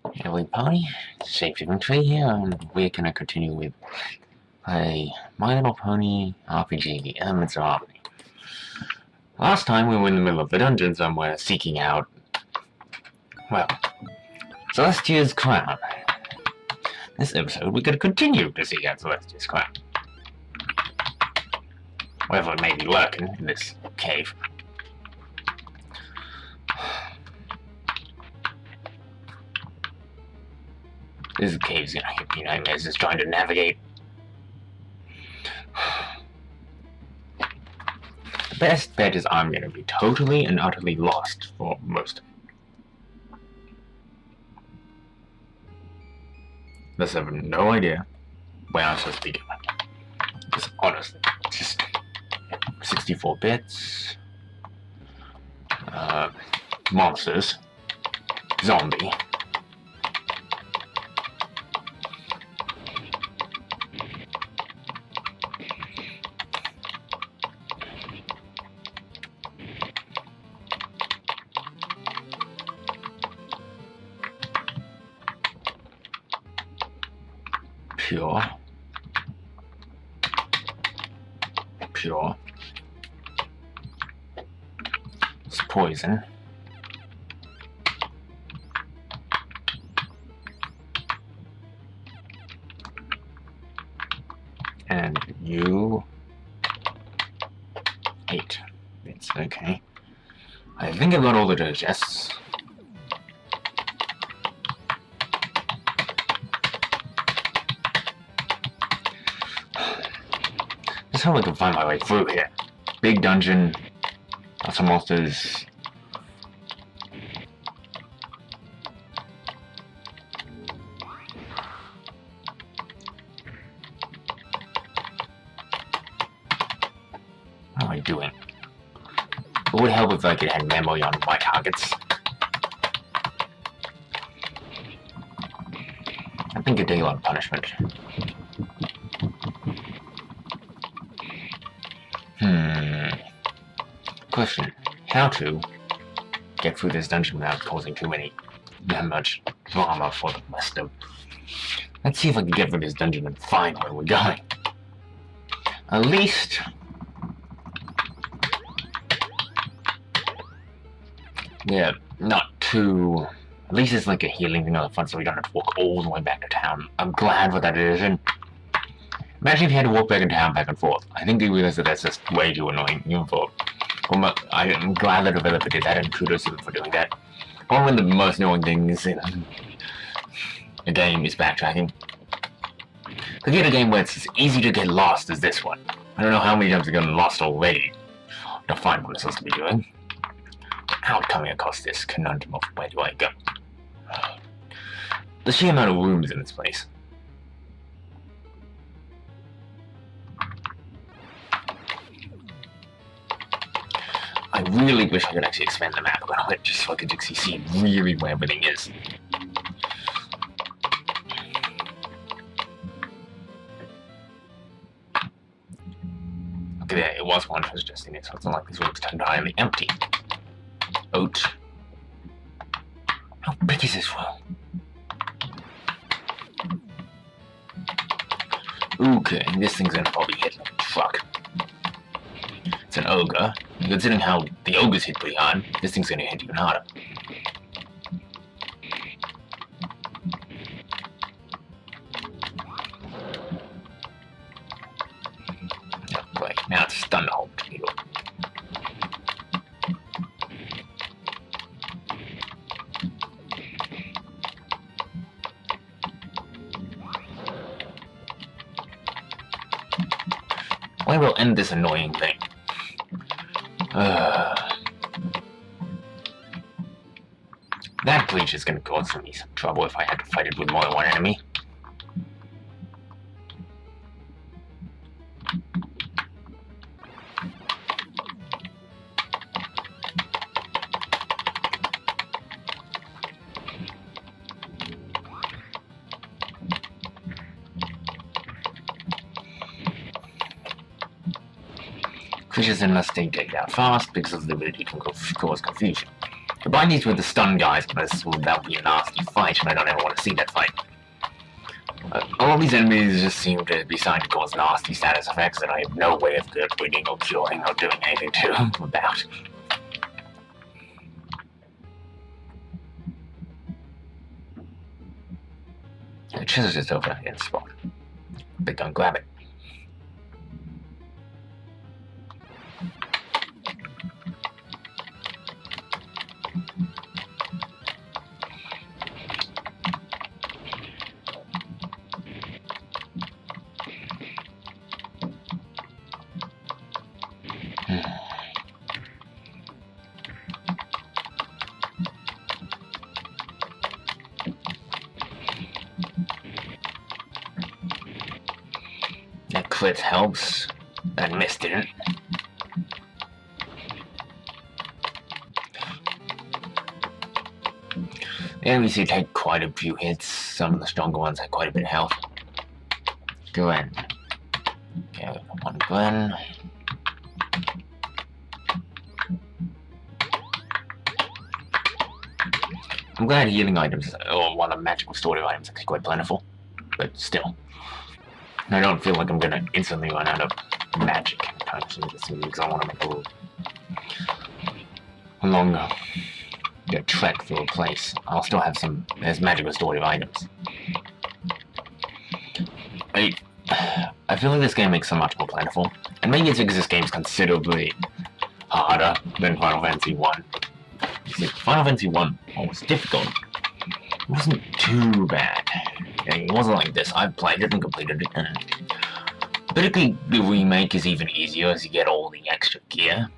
Everybody, Safety Inventory here, and we're gonna continue with a My Little Pony RPG, The Elements of Harmony. Last time we were in the middle of the dungeon somewhere, seeking out, well, Celestia's Crown. This episode, we're gonna continue to seek out Celestia's Crown. Whatever it may be lurking in this cave. This cave's gonna give me nightmares just trying to navigate. The best bet is I'm gonna be totally and utterly lost for most of it. Thus I have no idea where I'm supposed to be going. Just honestly, just 64 bits. Monsters. Zombie. Pure. It's poison. And you 8. It's okay. I think I've got all the digests. That's how I can find my way through here. Big dungeon, lots of monsters. What am I doing? It would help if I could have memory on my targets. I think a day on punishment. Question: how to get through this dungeon without causing that much drama for the rest of. Let's see if I can get through this dungeon and find where we're going. At least, yeah, not too. At least it's like a healing thing on the front, so we don't have to walk all the way back to town. I'm glad for that addition. Imagine if you had to walk back in town back and forth. I think they realized that that's just way too annoying, even for. I'm glad the developer did that, and kudos to them for doing that. One of the most annoying things in a game is backtracking. Forget a game where it's as easy to get lost as this one. I don't know how many times I've gotten lost already to find what I'm supposed to be doing. Without coming across this conundrum of where do I go? The sheer amount of rooms in this place. I really wish I could actually expand the map a little bit, just so I could actually see really where everything is. Okay, there, it was one was just in it, so it's not like this room's entirely empty. Oat. How big is this room? Okay, this thing's gonna probably hit like a truck. It's an ogre. Considering how the ogres hit pretty hard, this thing's gonna hit even harder. Oh, great. Now it's stunned the whole table. We will end this annoying thing. That breach is gonna cause me some trouble if I had to fight it with more than one enemy. Creatures in a state take out fast because of the ability to cause confusion. Combine these with the stun guys, that would be a nasty fight, and I don't ever want to see that fight. All these enemies just seem to be designed to cause nasty status effects that I have no way of winning or curing or doing anything to them about. The treasure's just over in the spot. Big gun, grab it. That crit helps. That miss didn't. The enemies here take quite a few hits. Some of the stronger ones have quite a bit of health. Glenn. Okay, one Glenn. I'm glad healing items, or one of magical story items, is quite plentiful. But still. I don't feel like I'm gonna instantly run out of magic anytime soon, because I want to make a longer trek through a place. I'll still have some magical story items. I feel like this game makes so much more plentiful, and maybe it's because this game's considerably harder than Final Fantasy 1. Final Fantasy 1 was difficult. It wasn't too bad. It wasn't like this. I've played it and completed it, and particularly the remake is even easier as you get all the extra gear.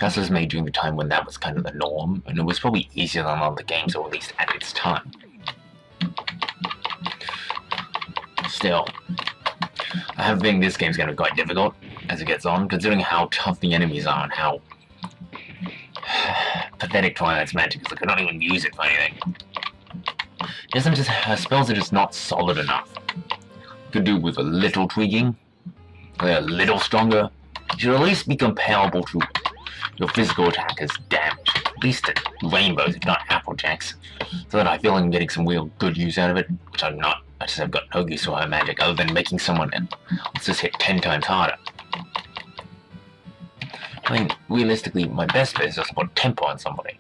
That was made during the time when that was kind of the norm, and it was probably easier than all the games, or at least at its time. Still, I have a feeling this game's going to be quite difficult as it gets on, considering how tough the enemies are and how pathetic Twilight's magic is. Like, I don't even use it for anything. Her spells are just not solid enough. Could do with a little tweaking. They're a little stronger. It should at least be comparable to your physical attacker's damage. At least at rainbows, if not Applejacks. So that I feel like I'm getting some real good use out of it, which I'm not. I just have got no use for her magic other than making someone let's just hit 10 times harder. I mean, realistically, my best bet is just to put tempo on somebody.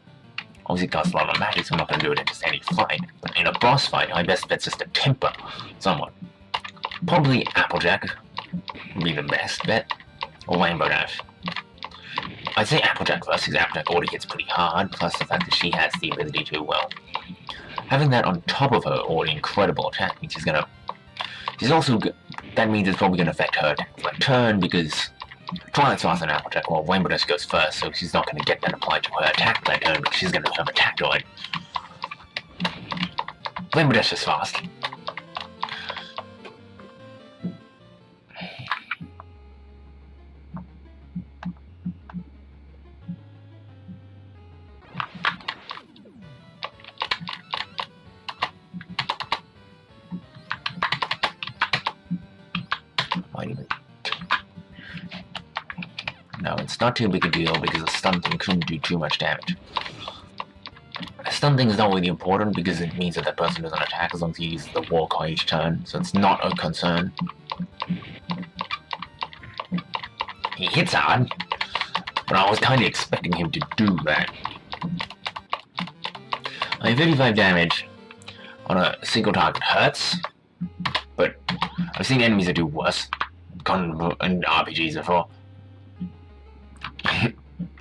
Obviously, it costs a lot of magic, so I'm not going to do it in just any fight. But in a boss fight, my best bet's just to temper someone. Probably Applejack would be the best bet, or Rainbow Dash. I'd say Applejack first, because Applejack already hits pretty hard, plus the fact that she has the ability to, well, having that on top of her already incredible attack means she's also, that means it's probably going to affect her attack for a turn, because Twilight's faster than Applejack, well, Rainbow Dash goes first, so she's not going to get that applied to her attack that turn, because she's going to become attack droid. Rainbow Dash is fast. No, it's not too big a deal because a stun thing couldn't do too much damage. A stun thing is not really important because it means that person doesn't attack as long as he uses the war call each turn, so it's not a concern. He hits hard, but I was kind of expecting him to do that. I mean, 55 damage on a single target hurts, but I've seen enemies that do worse in RPGs before.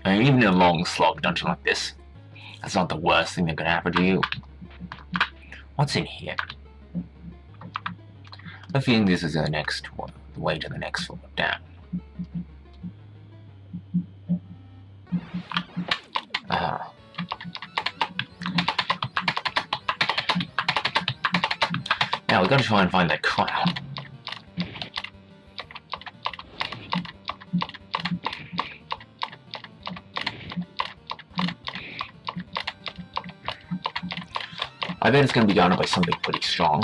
I mean, even in a long slog dungeon like this, that's not the worst thing that could happen to you. What's in here? I have a feeling this is the next one, the way to the next floor down. Now we gotta try and find that crown. I bet it's going to be guarded by something pretty strong.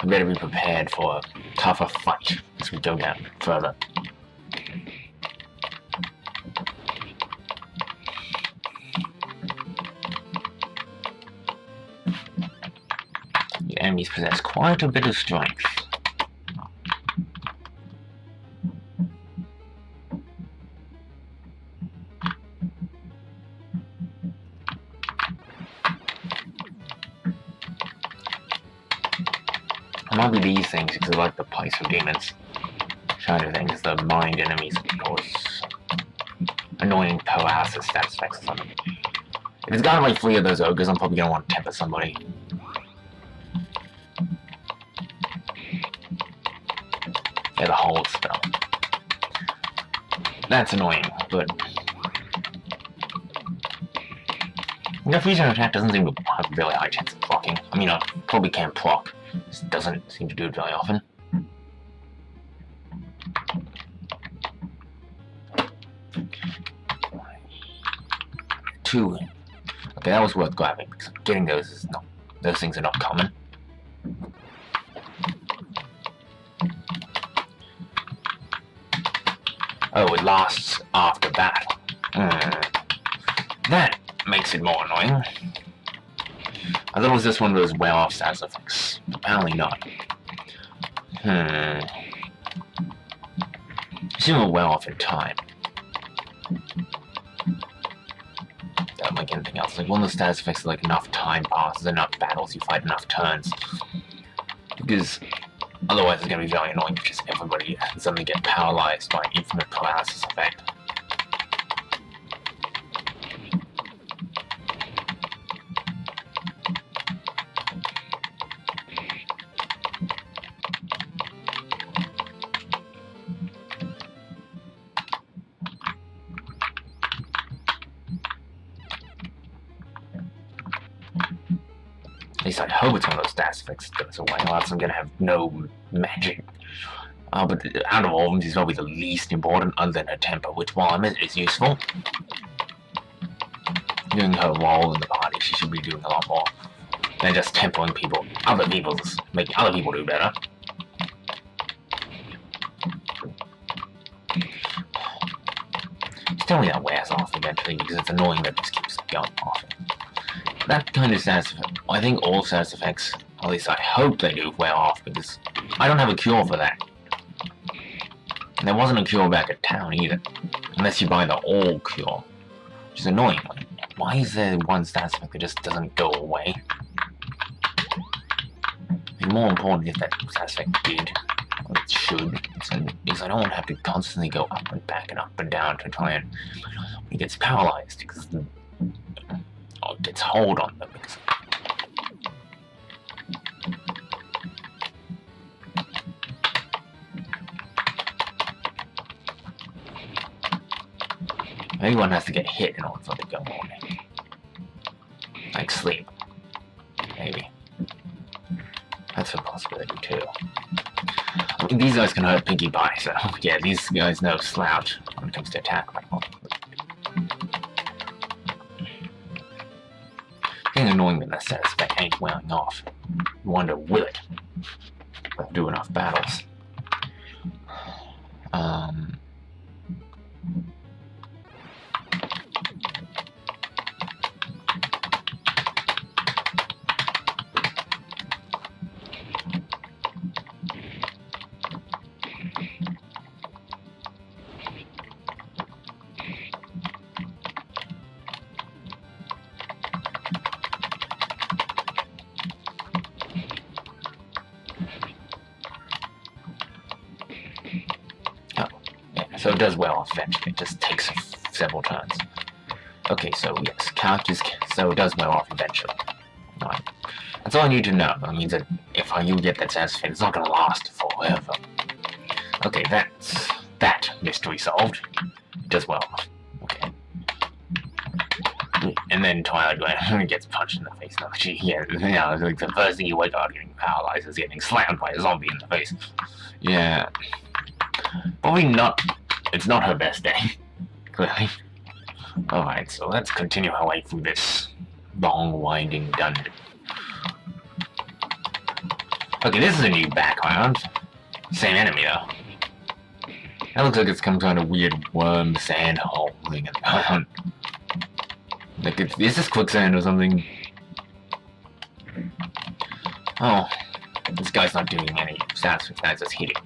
I better be prepared for a tougher fight as we go down further. enemies possess quite a bit of strength. It might be these things because I like the Pice of Demons. Shadow things, the mind enemies cause annoying paralysis status effects or something. If it's got like 3 of those ogres, I'm probably gonna want to temper somebody. Yeah, the hold spell. That's annoying, but the fusion attack doesn't seem to have a really high chance of proccing. I mean, I probably can proc. Just doesn't seem to do it very often. Two. Okay, that was worth grabbing because getting those is not. Those things are not common. Oh, it lasts after battle. That makes it more annoying. I thought it was just one of those wear-off status effects. Apparently not. Assume it'll wear off in time. Don't like anything else. Like one of the status effects is like enough time passes, enough battles, you fight enough turns. Because otherwise it's going to be very annoying because everybody suddenly get paralyzed by infinite paralysis effect. At least I hope it's one of those status effects that goes away, or else I'm gonna have no magic. But out of all of them, she's probably the least important, other than her temper, which while I admit is useful. Doing her role in the party, she should be doing a lot more than just tempering people, making other people do better. Just tell me that wears off eventually, because it's annoying that it just keeps going off. That kind of status effect, I think all status effects, at least I hope they do, wear off, because I don't have a cure for that. And there wasn't a cure back at town either, unless you buy the all cure, which is annoying. Like, why is there one status effect that just doesn't go away? And more important, if that status effect did, or it should, is I don't have to constantly go up and back and up and down to try and it gets paralyzed, because it gets hold on them. Because everyone has to get hit in order for it to go on. Like sleep. Maybe. That's a possibility too. I mean, these guys can hurt Pinkie Pie, so yeah, these guys know slouch when it comes to attack. It's annoying that status effect ain't wearing off. You wonder, will it? We'll do enough battles. So it does well on fetch, it just takes several turns. Okay, so yes, characters, so it does well off eventually. Right. That's all I need to know. That means that if you get that status effect, it's not going to last forever. Okay, that's that mystery solved. It does well off. Okay. And then Twilight gets punched in the face. No, like the first thing you wake up getting paralyzed is getting slammed by a zombie in the face. Yeah. Probably not. It's not her best day, clearly. Alright, so let's continue our way through this long, winding dungeon. Okay, this is a new background. Same enemy, though. That looks like it's some kind of weird worm sand hole thing in the ground. Like, is this quicksand or something? Oh, this guy's not doing any stats, that's just hitting.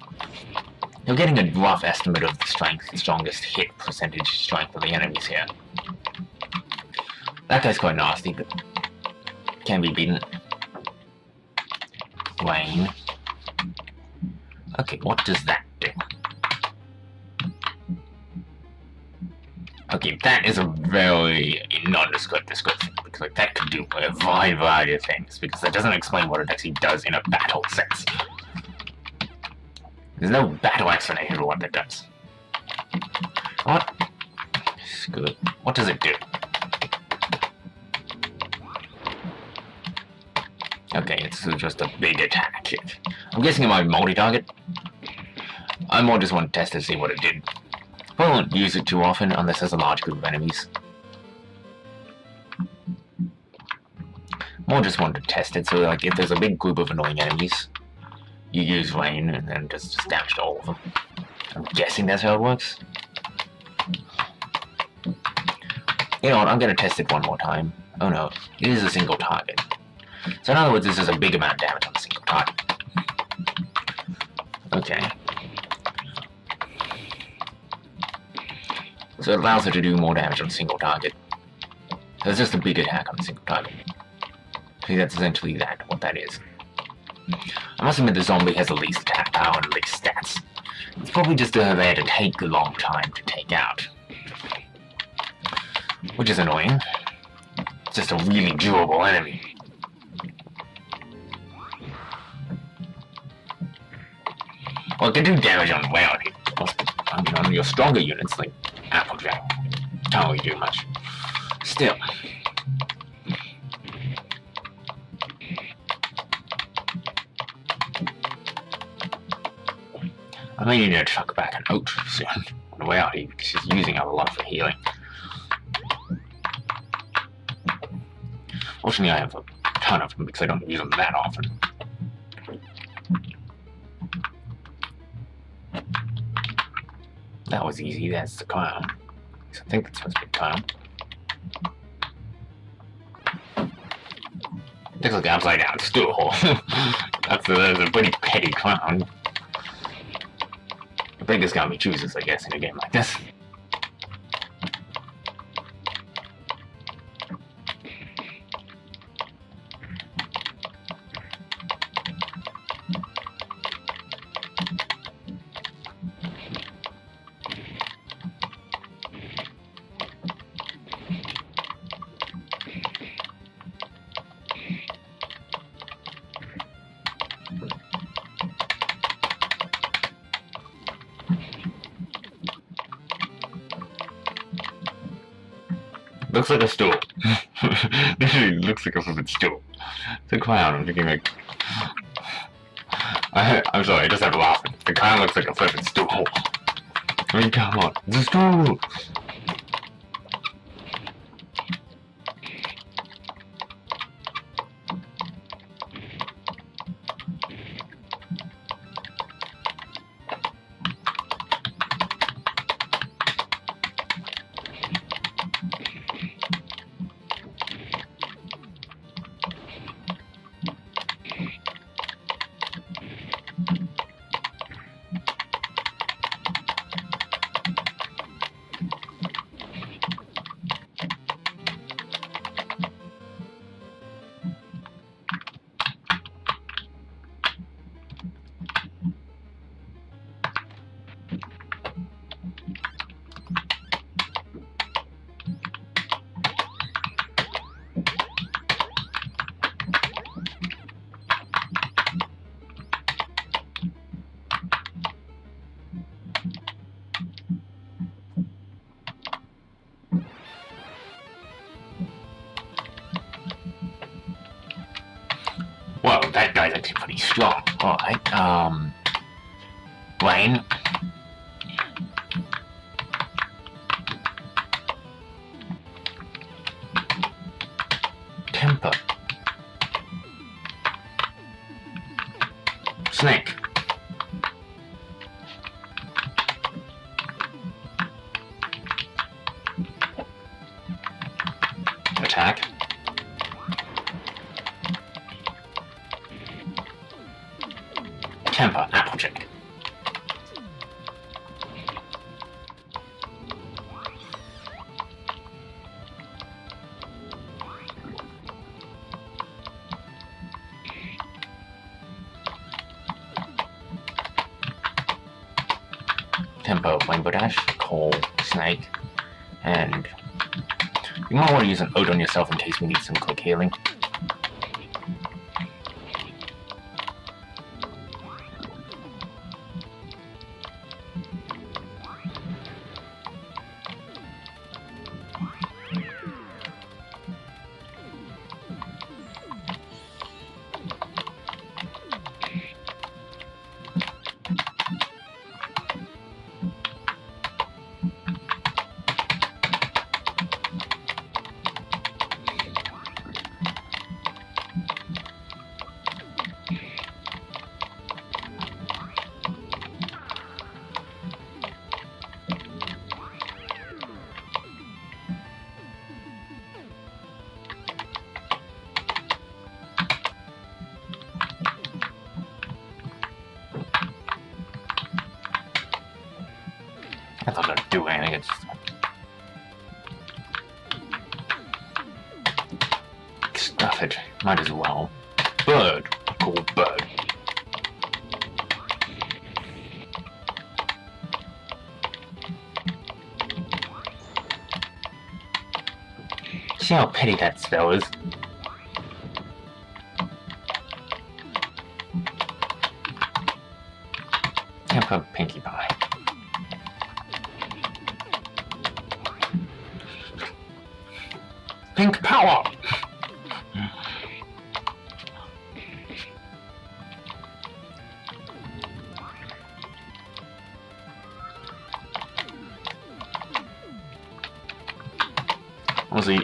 You're getting a rough estimate of the strongest hit percentage strength of the enemies here. That guy's quite nasty, but can be beaten. Wayne. Okay, what does that do? Okay, that is a very nondescript description, because like, that could do a wide variety of things, because that doesn't explain what it actually does in a battle sense. There's no battle explanation for what that does. What? Screw it. What does it do? Okay, it's just a big attack hit. I'm guessing it might be multi-target. I more just want to test to see what it did. I won't use it too often unless there's a large group of enemies. More just want to test it, so like if there's a big group of annoying enemies, you use rain and then just damage to all of them. I'm guessing that's how it works. You know what, I'm gonna test it one more time. Oh no, it is a single target. So in other words, this is a big amount of damage on a single target. Okay. So it allows it to do more damage on a single target. So it's just a big attack on a single target. See, that's essentially what that is. I must admit the zombie has the least attack power and least stats. It's probably just there to take a long time to take out. Which is annoying. It's just a really durable enemy. Well, it can do damage on on your stronger units, like Applejack. Can't really do much. Still. I may need to chuck back an oat soon on the way out here, because she's using up a lot for healing. Fortunately, I have a ton of them because I don't use them that often. That was easy, that's the clown. I think that's supposed to be the clown. Looks like an upside down stool. that's a pretty petty clown. The biggest guy we chooses, I guess, in a game like this. Looks like a stool. Literally looks like a flippin' stool. It's a clown. I'm thinking like... I'm sorry, I just have to laugh. The clown looks like a flippin' stool. I mean, come on. It's a stool! Whoa, that guy's actually pretty strong. Alright, Wayne. Temper. Snake. Attack. Temper, Applejack. Tempo, Rainbow Dash, Coal, Snake, and you might want to use an Ode on yourself in case we need some quick healing. I thought I'd do anything. It's stuff it. Might as well. Bird. Cool bird. See how petty that spell is? Temper Pinkie Pie. Pink power! Honestly,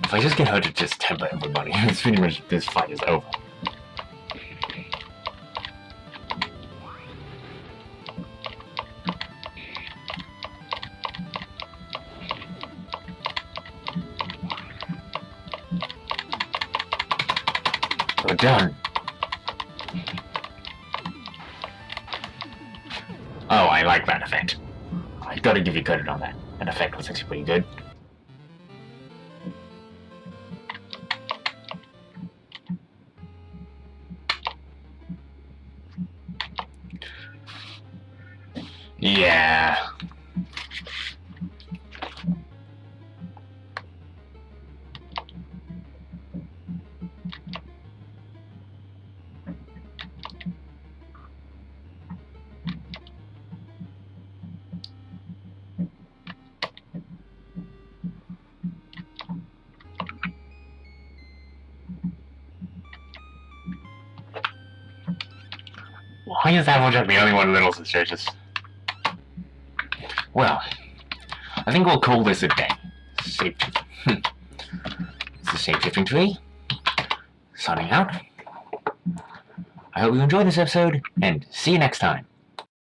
if I just get her to just temper everybody, it's pretty much this fight is over. We're done. Oh, I like that effect. I gotta give you credit on that. That effect was actually pretty good. Yeah. Why is Applejack the only one little suspicious? Well, I think we'll call this a day. Shapeshifting. It's the Shapeshifting Tree. Signing out. I hope you enjoyed this episode, and see you next time.